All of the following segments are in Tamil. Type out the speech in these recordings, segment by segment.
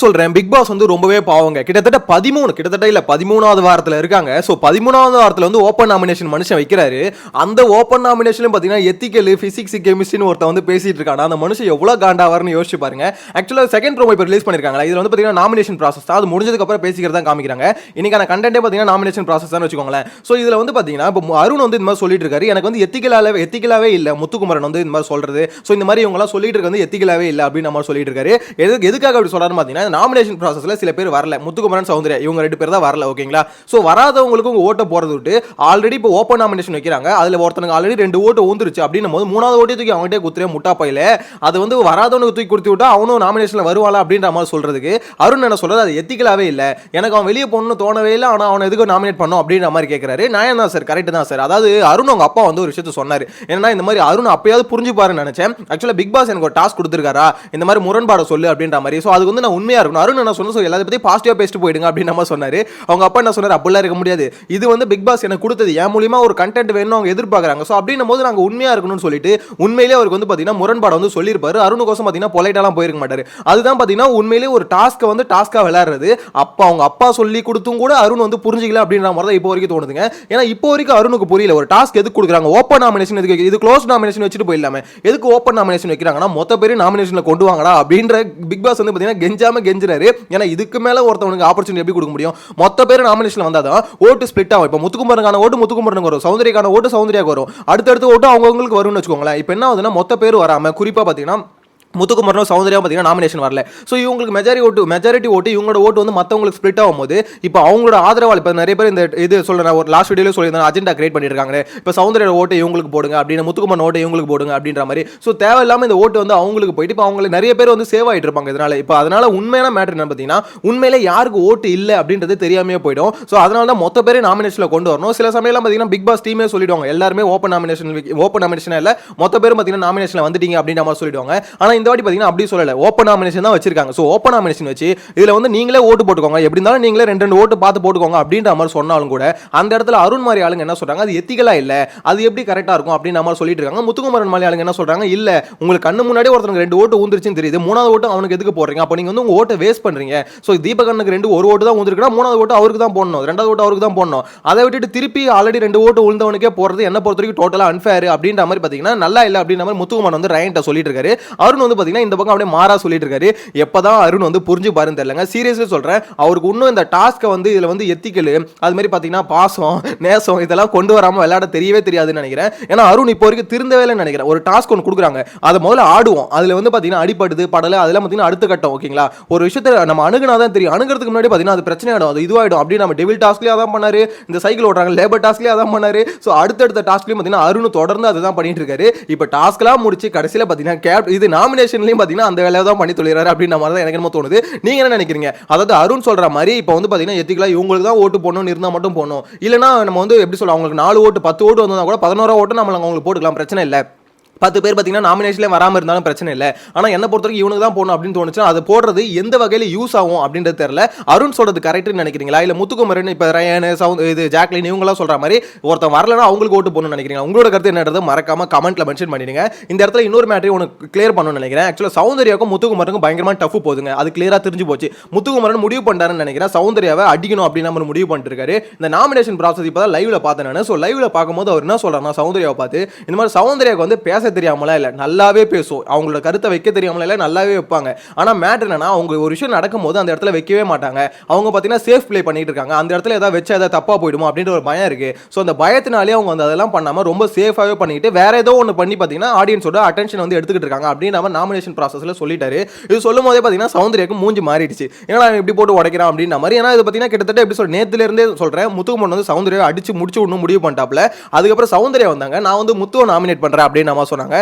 சொல்றேன். பிக் பாஸ் வந்து ரொம்பவே பாவங்க. கிட்டத்தட்ட 13வது வாரத்துல இருக்காங்க. சோ 13வது வாரத்துல வந்து ஓபன் நாமினேஷன் மனுஷன் வைக்கிறாரு. அந்த ஓபன் நாமினேஷன்ல பாத்தீங்கன்னா எத்திக்கல், பிசிக்ஸ், கெமிஸ்ட்ரின்னு ஒருத்தன் வந்து பேசிட்டு இருக்கானா. அந்த மனுஷன் எவ்வளவு காண்டாவார்னு யோசிச்சு பாருங்க. ஆக்சுவலா செகண்ட் ப்ரோமோ இப்ப ரிலீஸ் பண்ணிருக்காங்க. இதுல வந்து பாத்தீங்கன்னா நாமினேஷன் ப்ராசஸ் தான். அது முடிஞ்சதுக்கு அப்புறம் பேசிக்கிறதா காமிக்கிறாங்க. இன்னைக்கான கண்டென்ட்டே பாத்தீங்கன்னா நாமினேஷன் ப்ராசஸ் தான் வச்சுக்கோங்களேன். சோ இதுல வந்து பாத்தீங்கன்னா இப்ப அருண் வந்து இந்த மாதிரி சொல்லிட்டு இருக்காரு. எனக்கு வந்து எத்திக்கலாவே இல்ல முத்துக்குமரன் வந்து இந்த மாதிரி சொல்றது. சோ இந்த மாதிரி இவங்க எல்லாம் சொல்லிட்டு இருக்க வந்து எத்திக்கலாவே இல்ல அப்படின்னு நம்ம சொல்லிட்டு இருக்காரு. எதுக்காக அப்படி சொல்றாருன்னு பாத்தீங்கன்னா நாமினேஷன் ப்ராசஸ் சில பேர் வரல. முத்துக்குமரன், சௌந்தர்யா இவங்க ரெண்டு பேர் தான் வரல. ஓகேங்களா? சோ வராதவங்களுக்கு உங்க ஓட்ட போறது விட்டு ஆல்ரெடி இப்போ ஓபன் நாமினேஷன் வைக்கிறாங்க. அதுல ஒருத்தனுக்கு ஆல்ரெடி 2 ஓட்டு ஊந்துருச்சு அப்படின்னும் போது மூணாவது ஓட்டை தூக்கி அவங்ககிட்ட குத்துறே முட்டா பையில. அது வந்து வராதவனுக்கு தூக்கி கொடுத்து விட்டா அவனும் நாமினேஷன்ல வருவாளா அப்படின்ற மாதிரி சொல்றதுக்கு அருண் என்ன சொல்றது, அது எத்திக்கலாவே இல்ல, எனக்கு அவன் வெளியே போகணும்னு தோணவே இல்லை, ஆனா அவனை எதுக்கு நாமினேட் பண்ணும் அப்படின்ற மாதிரி கேட்கிறாரு. நான் தான் சார், கரெக்ட் தான் சார். அதாவது அருண் அவங்க அப்பா வந்து ஒரு விஷயத்த சொன்னாரு. ஏன்னா இந்த மாதிரி அருண் அப்பயாவது புரிஞ்சுப்பாருன்னு நினைச்சேன். ஆக்சுவலா பிக் பாஸ் எனக்கு ஒரு டாஸ்க் கொடுத்துருக்காரா, இந்த மாதிரி முரண்பாட சொல்லு அப்படின்ற மாதிரி. சோ அதுக்கு வந்து நான் உண்மையா இருக்கணும். அருண் என்ன சொன்ன எல்லாத்தையும் பத்தி பாசிட்டிவா பேசிட்டு போயிடுங்க அப்படின்னு நம்ம சொன்னாரு. அவங்க அப்பா என்ன சொன்னாரு, அப்படிலாம் இருக்க முடியாது, இது வந்து பிக் பாஸ் எனக்கு கொடுத்தது, என் மூலியமா ஒரு கண்டென்ட் வேணும் அவங்க எதிர்பார்க்கறாங்க. சோ அப்படின்னும் போது நாங்க உண்மையா இருக்கணும்னு சொல்லிட்டு உண்மையிலேயே அவருக்கு வந்து பாத்தீங்கன்னா முரண்பாட வந்து சொல்லியிருப்பாரு. அருணுக்கோசம் பாத்தீங்கன்னா பொலைட்டாலாம் போயிருக்க மாட்டாரு. அதுதான் பாத்தீங்கன்னா உண்மையிலேயே ஒரு டாஸ்க்கை வந்து டாஸ்கா விளையாடுறது. அப்பா அவங்க அப்பா சொல்லி கொடுத்தும் கூட அருண் வந்து புரிஞ்சிக்கல அப்படின்ற மாதிரி தான் இப்போ வரைக்கும் தோணுதுங்க. ஏன்னா இப்போ வரைக்கும் அருணுக்கு புரியல ஒரு டாஸ்க் எதுக்கு கொடுக்குறாங்க. ஓப்பன் நாமினேஷன் எதுக்கு, இது க்ளோஸ் நாமினேஷன் வச்சுட்டு போயிடலாமே, எதுக்கு ஓப்பன் நாமினேஷன் வைக்கிறாங்கன்னா மொத்த பேரும் நாமினேஷன்ல கொண்டு வாங்கடா அப்படின்ற பிக் பாஸ் வந்து பாத்தீங்கன்னா கெஞ்சாம கெஞ்சுறாரு. ஏன்னா இதுக்கு மேல ஒருத்தவனுக்கு ஆப்பர்ச்சுனிட்டி எப்படி கொடுக்க முடியும்? மொத்த பேர் நாமினேஷன்ல வந்தாதான் ஓட்டு ஸ்ப்ளிட் ஆகும். இப்போ முத்துக்குமரனுக்கான ஓட்டு முத்துக்குமரனுக்கு வரும், சௌந்தர்யாக்கான ஓட்டு சௌந்தர்யாக்கு வரும், அடுத்தடுத்து ஓட்டு அவங்களுக்கு வரும்னு வச்சுக்கோங்களேன். இப்போ என்ன ஆகுதுன்னா மொத்த பேர் வராம குறிப்பா பாத்தீங்கன்னா முத்துக்குமரனும் சௌந்தர்யா பார்த்தீங்கன்னா நாமினேஷன் வரல. ஸோ இவங்களுக்கு மெஜாரிட்டி ஓட்டு இவங்களோட ஓட்டு வந்து மற்றவங்களுக்கு ஸ்ப்ளிட் ஆகும்போது இப்போ அவங்களோட ஆதரவாளர் இப்போ நிறைய பேர் இந்த இது சொல்கிறேன், ஒரு லாஸ்ட் வீடியோவில் சொல்லியிருந்தாங்க, அஜெண்டா கிரியேட் பண்ணிட்டு இருக்காங்க. இப்போ சௌந்தர்யா ஓட்டு இவங்களுக்கு போடுங்க அப்படின்னு, முத்துக்குமரன் ஓட்டு இவங்களுக்கு போடுங்க அப்படின்ற மாதிரி. ஸோ தேவையில்லாமல் இந்த ஓட்டு வந்து அவங்களுக்கு போயிட்டு இப்போ அவங்களுக்கு நிறைய பேர் வந்து சேவ் ஆகிட்டு இருப்பாங்க இதனால. இப்போ அதனால உண்மையான மேட்டர் என்ன பார்த்தீங்கன்னா உண்மையிலே யாருக்கு ஓட்டு இல்லை அப்படின்றது தெரியாமே போயிடும். ஸோ அதனால தான் மொத்த பேரே நாமினேஷனில் கொண்டு வரணும். சில சமயம்லாம் பார்த்தீங்கன்னா பிக் பாஸ் டீமே சொல்லிடுவாங்க எல்லாருமே ஓப்பன் நாமினேஷன் இல்லை, மொத்த பேரும் பார்த்தீங்கன்னா நாமினேஷனில் வந்துட்டீங்க அப்படின்ற மாதிரி சொல்லிடுவாங்க. ஆனால் இந்த வாட்டி பார்த்தீங்கன்னா அப்படி சொல்லல, ஓப்பன் நாமினேஷன் தான் வச்சிருக்காங்க. சோ ஓப்பன் நாமினேஷன் வச்சு இதுல வந்து நீங்களே ஓட்டு போட்டுக்கோங்க, எப்படி இருந்தாலும் நீங்களே 2 ஓட்டு பார்த்து போட்டுக்கோங்க அப்படின்ற மாதிரி சொன்னாலும் கூட அந்த இடத்துல அருண் மாதிரி ஆளுங்க என்ன சொல்றாங்க, அது எத்திக்கலா இல்ல, அது எப்படி கரெக்டா இருக்கும் அப்படின்னு நம்ம சொல்லிட்டு இருக்காங்க. முத்துக்குமரன் மாதிரி ஆளுங்க என்ன சொல்றாங்க, இல்ல உங்களுக்கு கண்ணு முன்னாடி ஒருத்தருக்கு 2 ஓட்டு ஊந்துருச்சுன்னு தெரியுது, 3வது ஓட்டு அவனுக்கு எதுக்கு போடுறீங்க, அப்ப நீங்க வந்து உங்க ஓட்டை வேஸ்ட் பண்றீங்க. சோ தீபகண்ணனுக்கு ஒரு ஓட்டு தான் ஊந்துருக்குன்னா 3வது ஓட்டு அவருக்கு தான் போடணும், 2வது ஓட்டு அவருக்கு தான் போடணும். அதை விட்டுட்டு திருப்பி ஆல்ரெடி 2 ஓட்டு உழுந்தவனுக்கே போறது என்ன பொறுத்த வரைக்கும் டோட்டலா அன்ஃபேர் அப்படின்ற மாதிரி பாத்தீங்கன்னா நல்லா இல்ல அப்படின்ற மாதிரி முத்துக்குமரன் வந்து ரைட்டா சொல்லிட்டு இருக்காரு. அருண் வந்து பாத்தீங்கன்னா இந்த பக்கம் அப்படியே மாறா சொல்லிட்டு இருக்காரு. எப்பதான் அருண் வந்து புரிஞ்சு பாருன்னு தெரியலங்க. சீரியஸ்லி சொல்றேன், அவருக்கு இன்னும் இந்த டாஸ்க்கை வந்து இதுல வந்து எத்திக்கல், அது மாதிரி பாத்தீங்கன்னா பாசம் நேசம் இதெல்லாம் கொண்டு வராம விளையாட தெரியவே தெரியாதுன்னு நினைக்கிறேன். ஏன்னா அருண் இப்போ வரைக்கும் திருந்தவே இல்லைன்னு நினைக்கிறேன். ஒரு டாஸ்க் ஒன்று கொடுக்குறாங்க, அதை முதல்ல ஆடுவோம், அதுல வந்து பாத்தீங்கன்னா அடிப்படுது படல அதெல்லாம் பாத்தீங்கன்னா அடுத்த கட்டம். ஓகேங்களா? ஒரு விஷயத்தை நம்ம அணுகுனாதான் தெரியும், அணுகிறதுக்கு முன்னாடி பாத்தீங்கன்னா அது பிரச்சனை ஆயிடும், அது இதுவாயிடும் அப்படின்னு நம்ம டெவில் டாஸ்க்லயே அதான் பண்ணாரு, இந்த சைக்கிள் ஓடுறாங்க லேபர் டாஸ்க்லயே அதான் பண்ணாரு. ஸோ அடுத்தடுத்த டாஸ்க்லயும் பாத்தீங்கன்னா அருண் தொடர்ந்து அதுதான் பண்ணிட்டு இருக்காரு. இப்போ டாஸ்க்லாம் முடிச்சு கடைசியில பாத்தீங்கன்னா இது நாமினேஷன்லயும் பாத்தீங்கன்னா அந்த வேலையை தான் பண்ணி தொழிலாரு அப்படின்ற மாதிரி தான் எனக்கு என்ன தோணுது. நீங்க என்ன நினைக்கிறீங்க? அதாவது அருண் சொல்ற மாதிரி இப்போ வந்து பாத்தீங்கன்னா எத்திக்கலா இவங்களுக்கு தான் ஓட்டு போடணும் இருந்தா மட்டும் போடணும், இல்லனா நம்ம வந்து எப்படி சொல்ல அவங்களுக்கு 4 ஓட்டு 10 ஓட்டு வந்தா கூட 11 ஓட்டு நம்ம அவங்களுக்கு போட்டுக்கலாம், பிரச்சனை இல்லை. 10 பேர் பார்த்தீங்கன்னா நாமினேஷன்ல வராமல் இருந்தாலும் பிரச்சனை இல்லை. ஆனால் என்ன பொறுத்தவரைக்கும் இவனுக்கு தான் போகணும் அப்படின்னு தோணுச்சு. அது போடுறது எந்த வகையில் யூஸ் ஆகும் அப்படின்றது தெரியல. அருண் சொல்றது கரெக்ட்னு நினைக்கிறீங்களா, இல்லை முத்துக்குமரன் இப்போ ரயன் இது ஜாக்லின் இவங்களாம் சொல்ற மாதிரி ஒருத்தன் வரலன்னா அவங்களுக்கு ஓட்டு போகணும்னு நினைக்கிறீங்க? உங்களோட கருத்து என்னன்றது மறக்காம கமெண்ட்ல மென்ஷன் பண்ணிடுங்க. இந்த இடத்துல இன்னொரு மேட்டரி உனக்கு கிளியர் பண்ணணும்னு நினைக்கிறேன். ஆக்சுவலாக சௌந்தர்யாவுக்கும் முத்துக்குமரனுக்கும் பயங்கரமாக டஃப் போகுதுங்க, அது கிளியரா தெரிஞ்சு போச்சு. முத்துக்குமரன் முடிவு பண்ணாருன்னு நினைக்கிறேன் சௌந்தர்யாவை அடிக்கணும் அப்படின்னு நம்ம முடிவு பண்ணிட்டு இருக்காரு. இந்த நாமினேஷன் ப்ராசஸ் இப்போ தான் லைவ்ல பார்த்தேன் நான். ஸோ லைவ்ல பார்க்கும்போது அவர் என்ன சொல்றாருன்னா சௌந்தர்யாவை பார்த்து இந்த மாதிரி சௌந்தர்யாவுக்கு வந்து பேச தெரியாமலாம் இல்லை, நல்லாவே பேசும், அவங்களோட கருத்தை வைக்க தெரியாமல நல்லாவே வைப்பாங்க. ஆனா மேட்டர் என்னன்னா அவங்க ஒரு விஷயம் நடக்கும்போது அந்த இடத்துல வைக்கவே மாட்டாங்க. அவங்க பாத்தீங்கன்னா சேஃப் ப்ளே பண்ணிட்டு இருக்காங்க. அந்த இடத்துல ஏதாவது வச்சா ஏதாவது தப்பா போயிடுமோ அப்படின்ற ஒரு பயம் இருக்கு. ஸோ அந்த பயத்தினாலே அவங்க வந்து அதெல்லாம் பண்ணாம ரொம்ப சேஃபாவே பண்ணிட்டு வேற ஏதோ ஒன்று பண்ணி பாத்தீங்கன்னா ஆடியன்ஸோட அட்டென்ஷன் வந்து எடுத்துக்கிட்டு இருக்காங்க அப்படின்னு நம்ம நாமினேஷன் ப்ராசஸ்ல சொல்லிட்டாரு. இது சொல்லும் போதே பாத்தீங்கன்னா சௌந்தர்யாக்கு மூஞ்சி மாறிடுச்சு. ஏன்னா எப்படி போட்டு உடைக்கிறான் அப்படின்ற மாதிரி. ஏன்னா இது பாத்தீங்கன்னா கிட்டத்தட்ட எப்படி சொல்ற நேத்துல இருந்தே சொல்றேன், முத்துக்குமரன் வந்து சௌந்தர்யா அடிச்சு முடிச்சு விடணும் முடிவு பண்ணிட்டாப்ல. அதுக்கப்புறம் சௌந்தர்யா வந்தாங்க, நான் வந்து முத்துவை நாமினேட் பண்றேன் அப்படின்னு நம்ம சொன்னாங்க.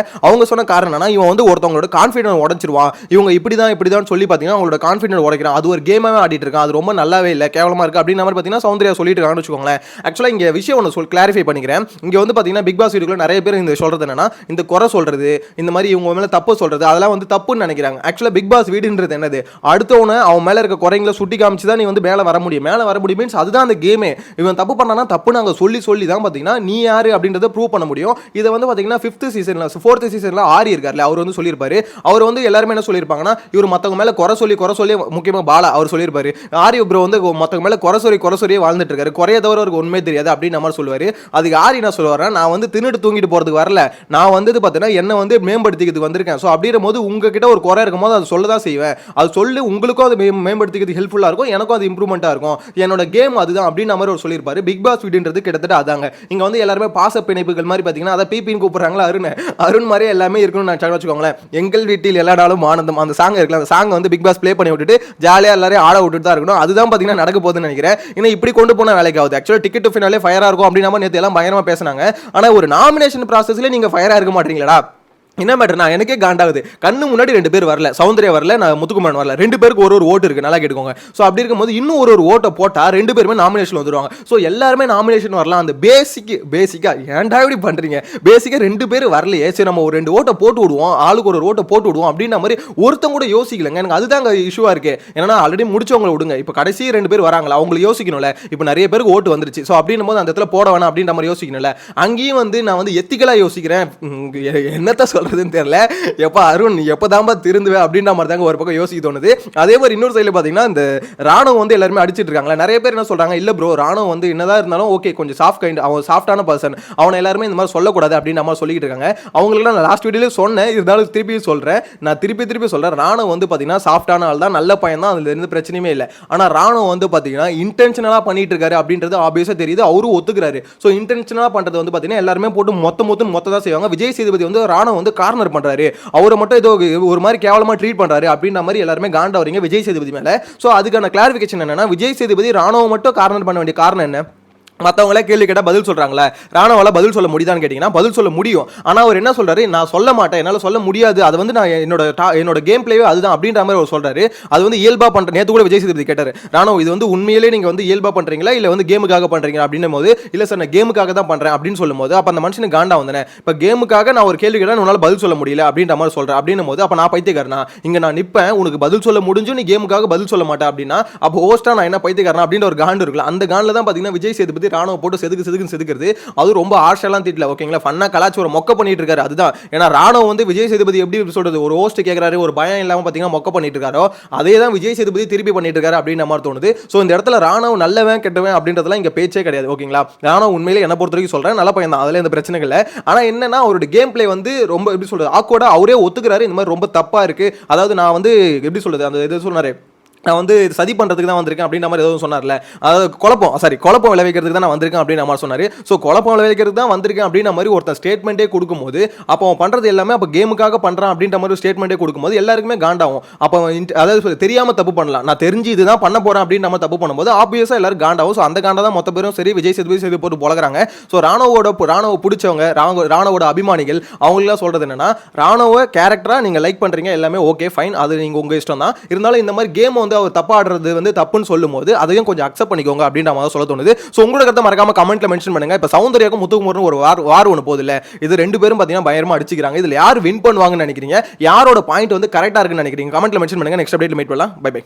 அவங்க சொன்ன காரணம் என்னன்னா இவன் வந்து ஒருத்தவங்களோட கான்ஃபிடன்ஸ் உடைச்சிருவான், இவங்க இப்படிதான் சொல்லி பாத்தீங்கன்னா அவங்களோட கான்ஃபிடன்ஸ் உடைக்கிறான், அது ஒரு கேமாவே ஆடிட்டு இருக்கான், அது ரொம்ப நல்லாவே இல்ல கேவலமா இருக்கு அப்படின்ற மாதிரி பாத்தீங்கன்னா சௌந்தர்யா சொல்லிட்டு இருக்காங்கன்னு வச்சுக்கோங்களேன். ஆக்சுவலா இங்க விஷயம் ஒன்று கிளாரிஃபை பண்ணிக்கிறேன். இங்க வந்து பாத்தீங்கன்னா பிக் பாஸ் வீடியோல நிறைய பேர் இந்த சொல்றது என்னன்னா இந்த குறை சொல்றது, இந்த மாதிரி இவங்க மேல தப்பு சொல்றது அதெல்லாம் வந்து தப்புன்னு நினைக்கிறாங்க. ஆக்சுவலா பிக் பாஸ் வீடுன்றது என்னது, அடுத்தவன அவன் மேல இருக்க குறைங்களை சுட்டி காமிச்சு தான் நீ வந்து மேல வர முடியும் மீன்ஸ் அதுதான் அந்த கேமே. இவன் தப்பு பண்ணானா தப்பு நாங்க சொல்லி தான் பாத்தீங்கன்னா நீ யாரு அப்படின்றத ப்ரூவ் பண்ண முடியும். இதை வந்து பாத்தீங்கன்னா 5th சீசன்ல சீசன்ல 4th சீசன்ல ஆரி இருக்கார்ல அவர் வந்து சொல்லியிருப்பாரு. அவர் வந்து எல்லாருமே என்ன சொல்லியிருப்பாங்கன்னா இவர் மத்தவங்க மேல குறை சொல்லி முக்கியமா பாலா அவர் சொல்லியிருப்பாரு. ஆரி ப்ரோ வந்து மத்தவங்க மேல குறை சொல்லி வாழ்ந்துட்டு இருக்காரு. குறைய தவிர அவருக்கு உண்மையே தெரியாது அப்படின்னு நம்ம சொல்லுவாரு. அதுக்கு ஆரி என்ன சொல்லுவாருன்னா நான் வந்து தின்னுட்டு தூங்கிட்டு போறதுக்கு வரல. நான் வந்து பார்த்தீங்கன்னா என்ன வந்து மேம்படுத்திக்கிறதுக்கு வந்திருக்கேன். ஸோ அப்படின்ற போது உங்ககிட்ட ஒரு குறை இருக்கும் போது அதை சொல்ல தான் செய்வேன். அது சொல்லி உங்களுக்கும் அது மேம்படுத்திக்கிறது ஹெல்ப்ஃபுல்லா இருக்கும். எனக்கும் அது இம்ப்ரூவ்மெண்ட்டா இருக்கும். என்னோட கேம் அதுதான் அப்படின்ற மாதிரி அவர் சொல்லியிருப்பாரு. பிக் பாஸ் வீடுன்றது கிட்டத்தட்ட அதாங்க. இங்க வந்து எல்லாருமே பாச பிணைப்புகள் மாதிரி பார்த்தீங்கன்னா அதை பிபின்னு கூப்பிடுறாங்களா அருண் மாதிரியே எல்லாமே இருக்கணும்னு நான் வச்சுக்கோங்களேன். எங்கள் வீட்டில் எல்லா நாளும் ஆனந்தம் அந்த சாங் இருக்குல்ல அந்த சாங் வந்து பிக் பாஸ் ப்ளே பண்ணி விட்டுட்டு ஜாலியாக எல்லாரையும் ஆட விட்டுட்டு தான் இருக்கணும். அதுதான் பார்த்தீங்கன்னா நடக்க போகுதுன்னு நினைக்கிறேன். ஏன்னா இப்படி கொண்டு போன வேலைக்கு ஆகுது. ஆக்சுவலாக டிக்கெட் டு ஃபினாலே ஃபயராக இருக்கும் அப்படின்னு நேற்று எல்லாம் பயங்கரமா பேசினாங்க. ஆனால் ஒரு நாமினேஷன் ப்ராசஸ்ல நீங்க ஃபயராக இருக்க மாட்டீங்களா? என்ன மேட்டர் நான் எனக்கே காண்டாகுது. கண்ணு முன்னாடி 2 பேர் வரல, சௌந்தர்யா வரல, நான் முத்துக்குமாரன் வரல. 2 பேருக்கு ஒரு ஓட்டு இருக்கு, நல்லா கேட்டுக்கோங்க. ஸோ அப்படி இருக்கும்போது இன்னும் ஒரு ஓட்டை போட்டா 2 பேருமே நாமினேஷன் வந்துருவாங்க. ஸோ எல்லாருமே நாமினேஷன் வரலாம். அந்த பேசிக்கா ஏன்டா இப்படி பண்றீங்க? பேசிக்கா 2 பேர் வரலையே, சரி நம்ம ஒரு 2 ஓட்டை போட்டு விடுவோம், ஆளுக்கு ஒரு ஓட்டை போட்டு விடுவோம் அப்படின்ற மாதிரி ஒருத்தங்க கூட யோசிக்கலங்க. எனக்கு அதுதான் இஷ்யூவா இருக்கு. ஏன்னா ஆல்ரெடி முடிச்சவங்களை விடுங்க, இப்போ கடைசி 2 பேர் வராங்களா அவங்களுக்கு யோசிக்கணும்ல. இப்போ நிறைய பேருக்கு ஓட்டு வந்துருச்சு. ஸோ அப்படின்னும் போது அந்த இடத்துல போட வேணாம் அப்படின்ற மாதிரி யோசிக்கணும்ல. அங்கேயும் வந்து நான் வந்து எத்திக்கலா யோசிக்கிறேன். என்னத்த சொல்ல தெரியல. எப்ப அருண் எப்பதாம்பா திருந்துவே அப்படின்ற மாதிரி தாங்க ஒரு பக்கம் யோசிக்க தோணுது. அதே மாதிரி இன்னொரு சைடுல பாத்தீங்கன்னா இந்த ராணுவம் வந்து எல்லாருமே அடிச்சிட்டு இருக்காங்களா. நிறைய பேர் என்ன சொல்றாங்க, இல்ல ப்ரோ ராணுவம் வந்து என்னதான் இருந்தாலும் ஓகே கொஞ்சம் சாஃப்ட் கைண்ட், அவன் சாஃப்டான பர்சன், அவனை எல்லாருமே இந்த மாதிரி சொல்லக்கூடாது அப்படின்னு நம்ம சொல்லிட்டு இருக்காங்க. அவங்களுக்கு நான் லாஸ்ட் வீடியோல சொன்னேன், இருந்தாலும் திருப்பி சொல்றேன். நான் திருப்பி சொல்றேன். ராணுவம் வந்து பாத்தீங்கன்னா சாஃப்டான ஆள் தான், நல்ல பையன் தான், அதுல இருந்து பிரச்சனையுமே இல்லை. ஆனா ராணுவம் வந்து பாத்தீங்கன்னா இன்டென்ஷனலா பண்ணிட்டு இருக்காரு அப்படின்றது ஆப்வியஸா தெரியுது. அவரும் ஒத்துக்கிறாரு. ஸோ இன்டென்ஷனலா பண்றது வந்து பாத்தீங்கன்னா எல்லாருமே போட்டு மொத்த தான் செய்வாங்க. விஜய் சேதுபதி வந்து ராணுவம் வந்து கார்னர் பண்றாரு, அவரை மட்டும் ஏதோ ஒரு மாதிரி கேவலமா ட்ரீட் பண்றாரு அப்படின்ற மாதிரி எல்லாருமே காண்டா வரீங்க விஜய் சேதுபதி மேல. சோ அதுக்கான கிளாரிபிகேஷன் என்னன்னா, விஜய் சேதுபதி ராணுவம் மட்டும் கார்னர் பண்ண வேண்டிய காரணம் என்ன? மற்றவங்களே கேள்வி கேட்டால் பதில் சொல்கிறாங்களே, ராணுவால பதில் சொல்ல முடியுதான்னு கேட்டிங்கன்னா பதில் சொல்ல முடியும். ஆனால் அவர் என்ன சொல்கிறாரு, நான் சொல்ல மாட்டேன், என்னால் சொல்ல முடியாது, அது வந்து நான் என்னோட கேம் பிளேவே அதுதான் அப்படின்ற மாதிரி அவர் சொல்கிறாரு. அது வந்து இயல்பாக பண்ணுறேன். நேற்று கூட விஜய் சேதுபதி கேட்டார், ராணுவம் இது வந்து உண்மையிலே நீங்கள் வந்து இயல்பாக பண்ணுறீங்களா இல்லை வந்து கேமுக்காக பண்ணுறீங்க அப்படின்னும் போது, இல்லை சார் நான் கேமுக்காக தான் பண்ணுறேன் அப்படின்னு சொல்லும் போது அப்போ அந்த மனுஷனுக்கு காண்டா வந்தேன். இப்போ கேமுக்காக நான் ஒரு கேள்வி கேட்டால் உன்னால் பதில் சொல்ல முடியல அப்படின்ற மாதிரி சொல்கிறேன் அப்படின்னும் போது அப்போ நான் பைத்தியக்காரனா? இங்கே நான் நிற்பேன், உனக்கு பதில் சொல்ல முடிஞ்சு நீ கேமுக்காக பதில் சொல்ல மாட்டேன் அப்படின்னா அப்போ ஹோஸ்ட்டாக நான் என்ன பைத்தியக்காரனா அப்படின்ற ஒரு காண்டு இருக்குல்ல. அந்த காண்டில் தான் பார்த்தீங்கன்னா விஜய் சேதுபதி ராணுவ போட்டு செதுக்குறது. அது ரொம்ப ஆர்ஷெல்லாம் திட்டல, ஓகேங்களா, ஃபன்னா கலாச்சி ஒரு மொக்க பண்ணிட்டு இருக்காரு. அதுதான் ஏன்னா ராணுவம் வந்து விஜய் சேதுபதி எப்படி சொல்றது, ஒரு ஹோஸ்ட் கேட்கறாரு, ஒரு பயம் இல்லாம பாத்தீங்கன்னா மொக்க பண்ணிட்டு இருக்காரோ அதே தான் விஜய் சேதுபதி திருப்பி பண்ணிட்டு இருக்காரு அப்படின்னு மாதிரி தோணுது. சோ இந்த இடத்துல ராணுவம் நல்லவன் கெட்டவன் அப்படின்றதெல்லாம் இங்க பேச்சே கிடையாது, ஓகேங்களா. ராணுவம் உண்மையிலே என்ன பொறுத்த வரைக்கும் சொல்றேன் நல்ல பையன் தான், அதுல எந்த பிரச்சனை இல்லை. ஆனா என்னன்னா அவருடைய கேம் பிளே வந்து ரொம்ப எப்படி சொல்றது ஆக்வர்டா, அவரே ஒத்துக்கிறாரு இந்த மாதிரி ரொம்ப தப்பா இருக்கு. அதாவது நான் வந்து எப்படி சொல்றது அந்த இது சொன்னாரு, நான் வந்து சதி பண்ணுறதுக்கு தான் வந்திருக்கேன் அப்படின்ற மாதிரி எதுவும் சொன்னார்ல, அதாவது குழப்பம் விளைவிக்கிறதுக்கு தான் நான் வந்திருக்கேன் அப்படின்னு நம்ம சொன்னார். ஸோ குழப்பம் விளைவிக்கிறதுக்கு தான் வந்திருக்கேன் அப்படின்ற மாதிரி ஒருத்தன் ஸ்டேட்மெண்ட்டே கொடுக்கும்போது அப்போ அவன் பண்ணுறது எல்லாமே அப்போ கேமுக்காக பண்ணுறான் அப்படின்ற மாதிரி ஸ்டேட்மெண்ட்டே கொடுக்கும்போது எல்லாருக்குமே காண்டாகும். அப்போ அதாவது தெரியாமல் தப்பு பண்ணலாம், நான் தெரிஞ்சு இதுதான் பண்ண போகிறேன் அப்படின்னு நம்ம தப்பு பண்ணும்போது ஆப்வியஸாக எல்லாரும் காண்டாகும். ஸோ அந்த காண்டா தான் மொத்த பேரும் சரி விஜய் சேதுபதி போட்டு போலகிறாங்க. ஸோ ராணுவ பிடிச்சவங்க, ராணுவோட அபிமானிகள் அவங்களெலாம் சொல்கிறது என்னன்னா, ராணுவ கேரக்டராக நீங்கள் லைக் பண்ணுறீங்க எல்லாமே ஓகே ஃபைன், அது நீங்கள் உங்கள் இஷ்டம் தான். இருந்தாலும் இந்த மாதிரி கேம் வந்து அவர் தப்பா ஆடுறது வந்து தப்புன்னு சொல்லும்போது அதையும் கொஞ்சம் அக்செப்ட் பண்ணிக்கோங்க அப்படின்ற மாதிரி சொல்ல தோணுது. சோ உங்களோட கருத்தை மறக்காம கமெண்ட்ல மென்ஷன் பண்ணுங்க. இப்ப சௌந்தர்யாக்கும் முத்துக்குமாரும் ஒரு வார் ஒன்று போகுது இல்ல, இது 2 பேரும் பாத்தீங்கன்னா பயங்கரமா அடிச்சுக்கிறாங்க. இதுல யார் வின் பண்ணுவாங்கன்னு நினைக்கிறீங்க, யாரோட பாயிண்ட் வந்து கரெக்டா இருக்குன்னு நினைக்கிறீங்க, கமெண்ட்ல மென்ஷன் பண்ணுங்க. நெக்ஸ்ட் அப்டேட்ல மீட் பண்ணலாம். Bye by.